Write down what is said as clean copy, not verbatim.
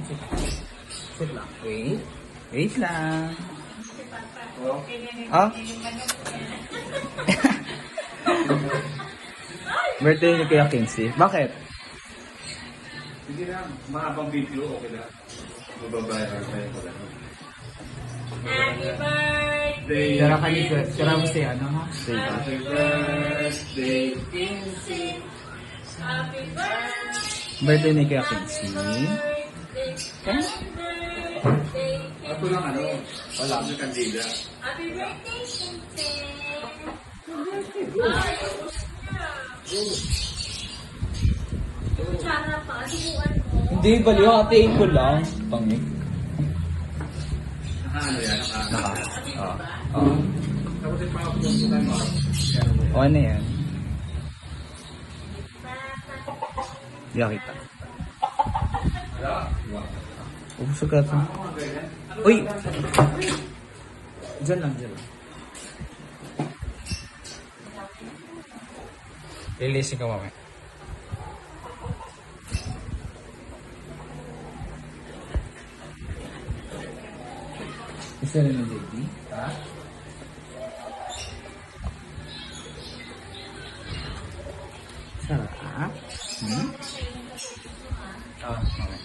Sit lang. Wait. Wait lang. Ah? Birthday ni Kuya Kingsley. Bakit? Sige na, mahabang video, okay na. Mababayaran tayo pala. Happy birthday! Tara ka ni Kuya. Tara mo si ano ha? Happy birthday! Happy birthday! Birthday ni Kuya Kingsley. Ako lang ano, wala akong kandila. Happy birthday, Shinsen! Kutsara pa, subukan mo. Hindi, baliw. Hatiin ko lang. Pangit. Ano yan? Naka. Oo. Tapos yung pakapuntukan mo. O ano yan? Hindi ka kita. Ubusog ka ito. Uy! Diyan lang, diyan lang. Lilisin ka mamaya. Isa rin ng baby. Ha? Sarap. Hmm? Ah, okay.